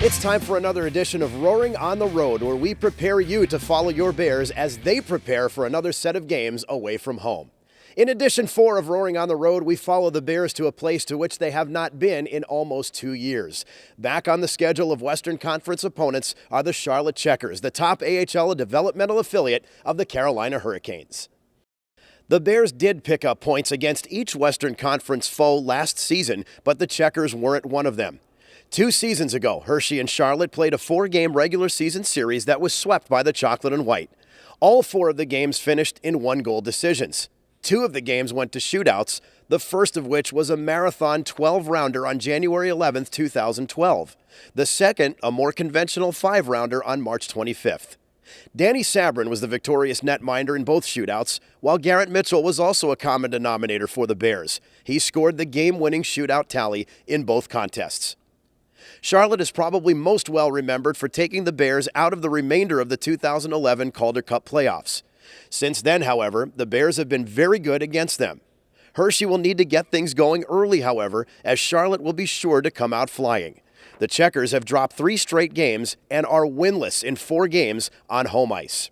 It's time for another edition of Roaring on the Road, where we prepare you to follow your Bears as they prepare for another set of games away from home. In edition 4 of Roaring on the Road, we follow the Bears to a place to which they have not been in almost 2 years. Back on the schedule of Western Conference opponents are the Charlotte Checkers, the top AHL developmental affiliate of the Carolina Hurricanes. The Bears did pick up points against each Western Conference foe last season, but the Checkers weren't one of them. 2 seasons ago, Hershey and Charlotte played a 4-game regular season series that was swept by the Chocolate and White. All 4 of the games finished in 1-goal decisions. 2 of the games went to shootouts, the first of which was a marathon 12-rounder on January 11, 2012. The second, a more conventional 5-rounder on March 25th. Danny Sabrin was the victorious netminder in both shootouts, while Garrett Mitchell was also a common denominator for the Bears. He scored the game-winning shootout tally in both contests. Charlotte is probably most well remembered for taking the Bears out of the remainder of the 2011 Calder Cup playoffs. Since then, however, the Bears have been very good against them. Hershey will need to get things going early, however, as Charlotte will be sure to come out flying. The Checkers have dropped 3 straight games and are winless in 4 games on home ice.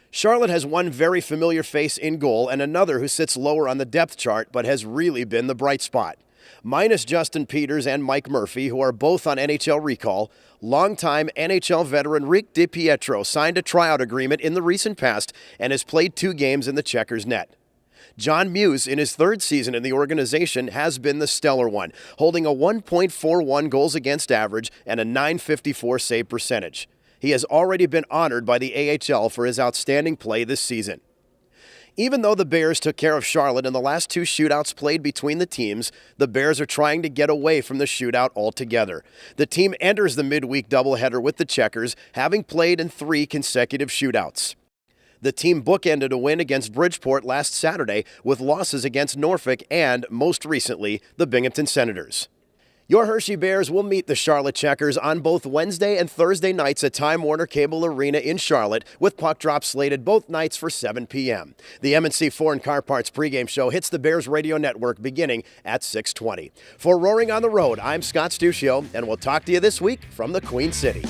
Charlotte has one very familiar face in goal and another who sits lower on the depth chart but has really been the bright spot. Minus Justin Peters and Mike Murphy, who are both on NHL recall, longtime NHL veteran Rick DiPietro signed a tryout agreement in the recent past and has played 2 games in the Checkers' net. John Muse, in his 3rd season in the organization, has been the stellar one, holding a 1.41 goals against average and a .954 save percentage. He has already been honored by the AHL for his outstanding play this season. Even though the Bears took care of Charlotte in the last 2 shootouts played between the teams, the Bears are trying to get away from the shootout altogether. The team enters the midweek doubleheader with the Checkers, having played in 3 consecutive shootouts. The team bookended a win against Bridgeport last Saturday with losses against Norfolk and, most recently, the Binghamton Senators. Your Hershey Bears will meet the Charlotte Checkers on both Wednesday and Thursday nights at Time Warner Cable Arena in Charlotte, with puck drops slated both nights for 7 p.m. The M&C Foreign Car Parts pregame show hits the Bears radio network beginning at 6:20. For Roaring on the Road, I'm Scott Stuccio, and we'll talk to you this week from the Queen City.